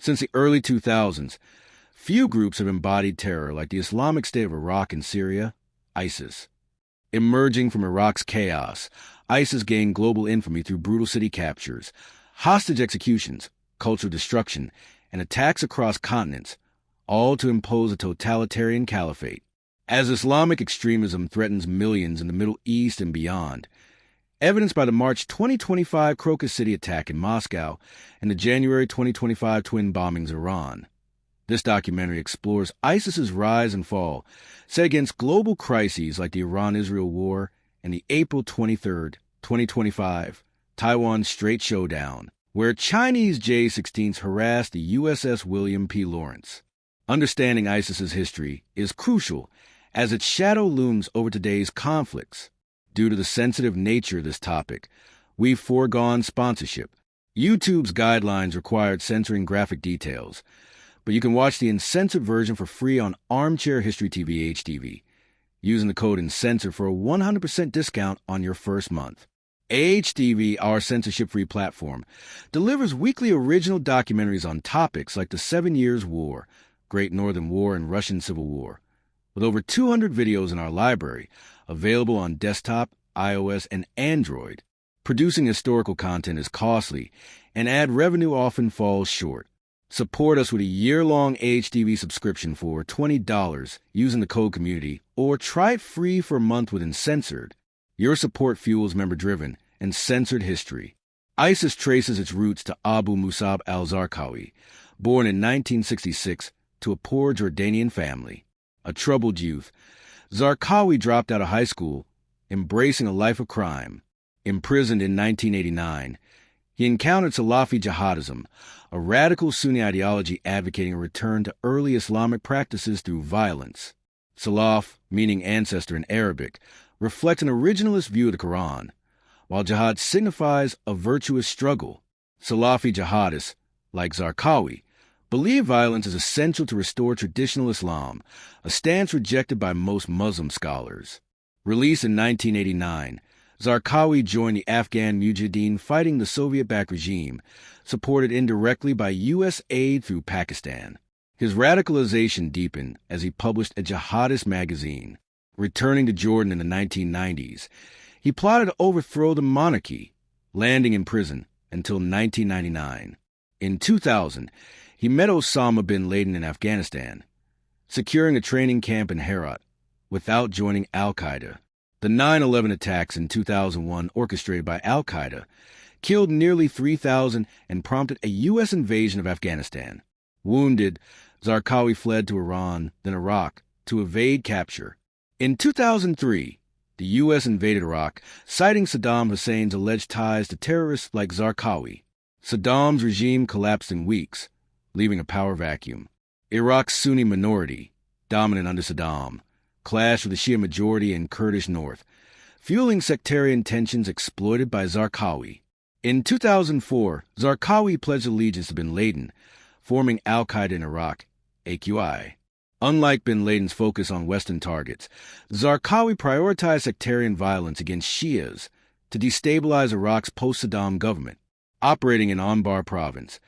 Since the early 2000s, few groups have embodied terror like the Islamic State of Iraq and Syria, ISIS. Emerging from Iraq's chaos, ISIS gained global infamy through brutal city captures, hostage executions, cultural destruction, and attacks across continents, all to impose a totalitarian caliphate. As Islamic extremism threatens millions in the Middle East and beyond, evidenced by the March 2025 Crocus City attack in Moscow and the January 2025 twin bombings in Iran. This documentary explores ISIS's rise and fall, set against global crises like the Iran-Israel war and the April 23, 2025 Taiwan Strait showdown, where Chinese J-16s harassed the USS William P. Lawrence. Understanding ISIS's history is crucial as its shadow looms over today's conflicts. Due to the sensitive nature of this topic, we've foregone sponsorship. YouTube's guidelines required censoring graphic details, but you can watch the uncensored version for free on Armchair History TV HTV, using the code UNCENSORED for a 100% discount on your first month. AHTV, our censorship-free platform, delivers weekly original documentaries on topics like the 7 Years' War, Great Northern War, and Russian Civil War, with over 200 videos in our library, available on desktop, iOS, and Android. Producing historical content is costly, and ad revenue often falls short. Support us with a year-long HTV subscription for $20 using the code COMMUNITY, or try it free for a month with Uncensored. Your support fuels member-driven and censored history. ISIS traces its roots to Abu Musab al-Zarqawi, born in 1966 to a poor Jordanian family. A troubled youth, Zarqawi dropped out of high school, embracing a life of crime. Imprisoned in 1989, he encountered Salafi jihadism, a radical Sunni ideology advocating a return to early Islamic practices through violence. Salaf, meaning ancestor in Arabic, reflects an originalist view of the Quran, while jihad signifies a virtuous struggle. Salafi jihadists, like Zarqawi, believe violence is essential to restore traditional Islam, a stance rejected by most Muslim scholars. Released in 1989, Zarqawi joined the Afghan Mujahideen fighting the Soviet-backed regime, supported indirectly by U.S. aid through Pakistan. His radicalization deepened as he published a jihadist magazine. Returning to Jordan in the 1990s, he plotted to overthrow the monarchy, landing in prison until 1999. In 2000, he met Osama bin Laden in Afghanistan, securing a training camp in Herat without joining Al-Qaeda. The 9/11 attacks in 2001, orchestrated by Al-Qaeda, killed nearly 3,000 and prompted a U.S. invasion of Afghanistan. Wounded, Zarqawi fled to Iran, then Iraq, to evade capture. In 2003, the U.S. invaded Iraq, citing Saddam Hussein's alleged ties to terrorists like Zarqawi. Saddam's regime collapsed in weeks, leaving a power vacuum. Iraq's Sunni minority, dominant under Saddam, clashed with the Shia majority in Kurdish north, fueling sectarian tensions exploited by Zarqawi. In 2004, Zarqawi pledged allegiance to bin Laden, forming Al-Qaeda in Iraq, AQI. Unlike bin Laden's focus on Western targets, Zarqawi prioritized sectarian violence against Shias to destabilize Iraq's post-Saddam government. Operating in Anbar province,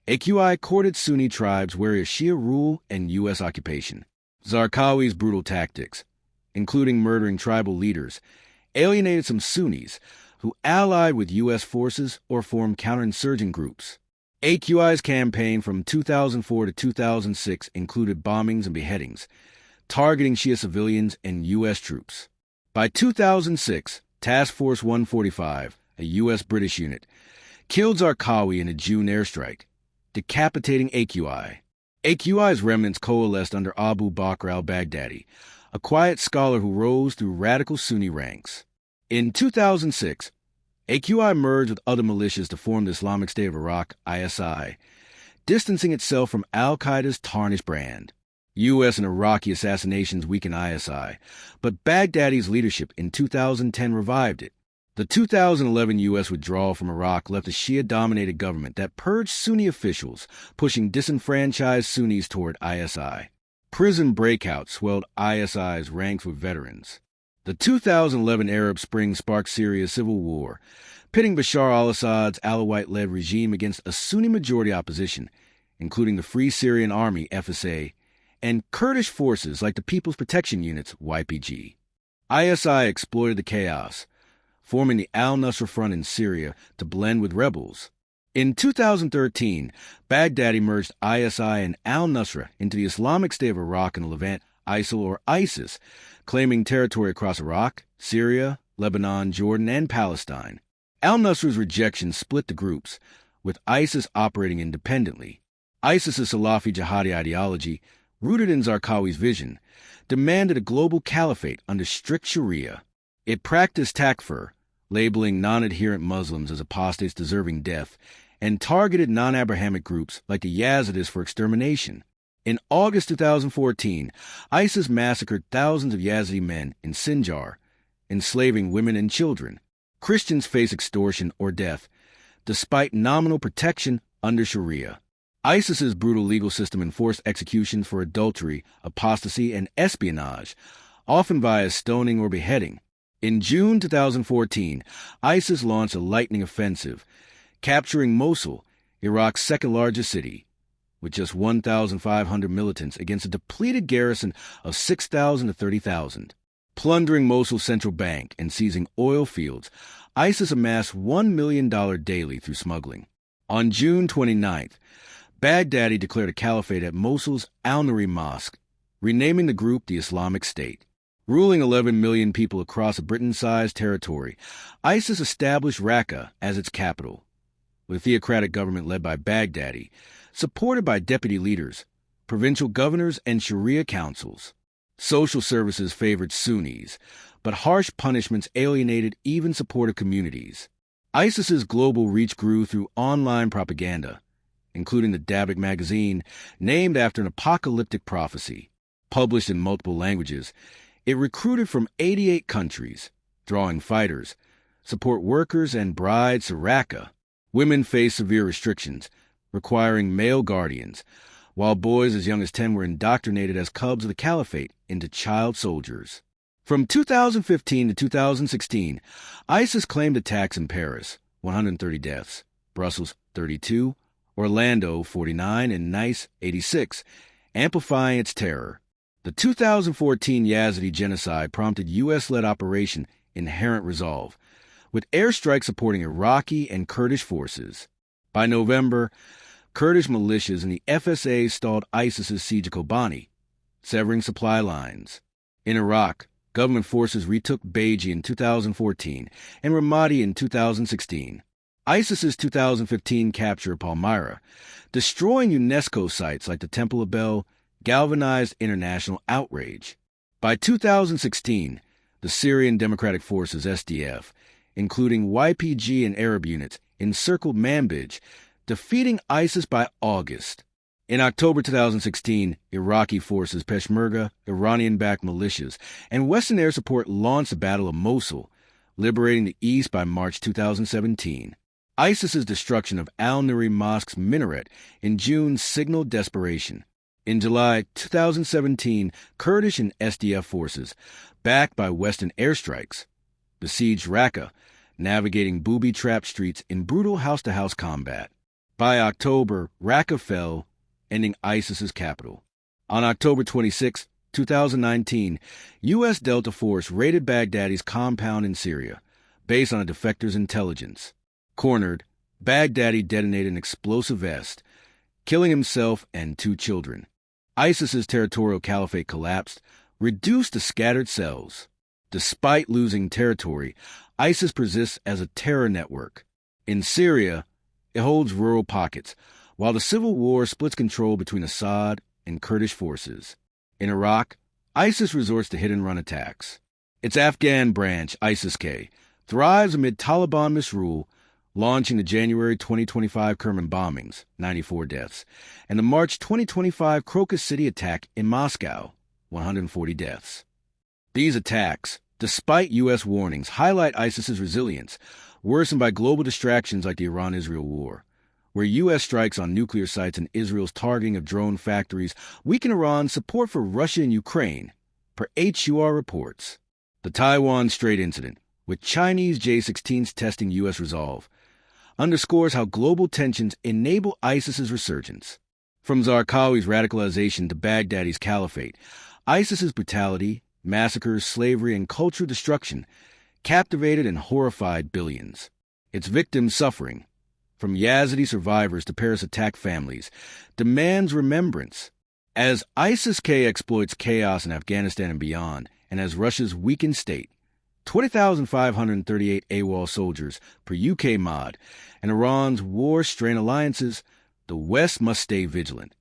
AQI courted Sunni tribes wary of Shia rule and U.S. occupation. Zarqawi's brutal tactics, including murdering tribal leaders, alienated some Sunnis who allied with U.S. forces or formed counterinsurgent groups. AQI's campaign from 2004 to 2006 included bombings and beheadings, targeting Shia civilians and U.S. troops. By 2006, Task Force 145, a U.S.-British unit, killed Zarqawi in a June airstrike, decapitating AQI. AQI's remnants coalesced under Abu Bakr al-Baghdadi, a quiet scholar who rose through radical Sunni ranks. In 2006, AQI merged with other militias to form the Islamic State of Iraq, ISI, distancing itself from al-Qaeda's tarnished brand. U.S. and Iraqi assassinations weakened ISI, but Baghdadi's leadership in 2010 revived it. The 2011 U.S. withdrawal from Iraq left a Shia-dominated government that purged Sunni officials, pushing disenfranchised Sunnis toward ISI. Prison breakouts swelled ISI's ranks with veterans. The 2011 Arab Spring sparked Syria's civil war, pitting Bashar al-Assad's Alawite-led regime against a Sunni-majority opposition, including the Free Syrian Army, FSA, and Kurdish forces like the People's Protection Units, YPG. ISI exploited the chaos, forming the al-Nusra Front in Syria to blend with rebels. In 2013, Baghdadi merged ISI and al-Nusra into the Islamic State of Iraq and Levant, ISIL or ISIS, claiming territory across Iraq, Syria, Lebanon, Jordan, and Palestine. Al-Nusra's rejection split the groups, with ISIS operating independently. ISIS's Salafi jihadi ideology, rooted in Zarqawi's vision, demanded a global caliphate under strict Sharia. It practiced takfir, labeling non-adherent Muslims as apostates deserving death, and targeted non-Abrahamic groups like the Yazidis for extermination. In August 2014, ISIS massacred thousands of Yazidi men in Sinjar, enslaving women and children. Christians face extortion or death, despite nominal protection under Sharia. ISIS's brutal legal system enforced executions for adultery, apostasy, and espionage, often via stoning or beheading. In June 2014, ISIS launched a lightning offensive, capturing Mosul, Iraq's second-largest city, with just 1,500 militants against a depleted garrison of 6,000 to 30,000. Plundering Mosul's central bank and seizing oil fields, ISIS amassed $1 million daily through smuggling. On June 29th, Baghdadi declared a caliphate at Mosul's Al-Nuri Mosque, renaming the group the Islamic State. Ruling 11 million people across a Britain-sized territory, ISIS established Raqqa as its capital, with a theocratic government led by Baghdadi, supported by deputy leaders, provincial governors, and Sharia councils. Social services favored Sunnis, but harsh punishments alienated even supportive communities. ISIS's global reach grew through online propaganda, including the Dabiq magazine, named after an apocalyptic prophecy. Published in multiple languages, it recruited from 88 countries, drawing fighters, support workers, and brides to Raqqa. Women faced severe restrictions, requiring male guardians, while boys as young as 10 were indoctrinated as cubs of the Caliphate into child soldiers. From 2015 to 2016, ISIS claimed attacks in Paris, 130 deaths, Brussels, 32, Orlando, 49, and Nice, 86, amplifying its terror. The 2014 Yazidi genocide prompted U.S.-led Operation Inherent Resolve, with airstrikes supporting Iraqi and Kurdish forces. By November, Kurdish militias and the FSA stalled ISIS's siege of Kobani, severing supply lines. In Iraq, government forces retook Baiji in 2014 and Ramadi in 2016. ISIS's 2015 capture of Palmyra, destroying UNESCO sites like the Temple of Bel, galvanized international outrage. By 2016, the Syrian Democratic Forces SDF, including YPG and Arab units, encircled Manbij, defeating ISIS by August. In October 2016, Iraqi forces, Peshmerga, Iranian-backed militias, and Western air support launched the Battle of Mosul, liberating the east by March 2017. ISIS's destruction of Al-Nuri Mosque's minaret in June signaled desperation. In July 2017, Kurdish and SDF forces, backed by Western airstrikes, besieged Raqqa, navigating booby-trapped streets in brutal house-to-house combat. By October, Raqqa fell, ending ISIS's capital. On October 26, 2019, U.S. Delta Force raided Baghdadi's compound in Syria, based on a defector's intelligence. Cornered, Baghdadi detonated an explosive vest, killing himself and 2 children. ISIS's territorial caliphate collapsed, reduced to scattered cells. Despite losing territory, ISIS persists as a terror network. In Syria, it holds rural pockets, while the civil war splits control between Assad and Kurdish forces. In Iraq, ISIS resorts to hit-and-run attacks. Its Afghan branch, ISIS-K, thrives amid Taliban misrule, launching the January 2025 Kerman bombings, 94 deaths, and the March 2025 Crocus City attack in Moscow, 140 deaths. These attacks, despite U.S. warnings, highlight ISIS's resilience, worsened by global distractions like the Iran-Israel war, where U.S. strikes on nuclear sites and Israel's targeting of drone factories weaken Iran's support for Russia and Ukraine, per HUR reports. The Taiwan Strait incident, with Chinese J-16s testing U.S. resolve, underscores how global tensions enable ISIS's resurgence. From Zarqawi's radicalization to Baghdadi's Caliphate, ISIS's brutality, massacres, slavery, and cultural destruction captivated and horrified billions. Its victims' suffering, from Yazidi survivors to Paris-attacked families, demands remembrance. As ISIS-K exploits chaos in Afghanistan and beyond, and as Russia's weakened state, 20,538 AWOL soldiers per UK mod, and Iran's war-strained alliances, the West must stay vigilant.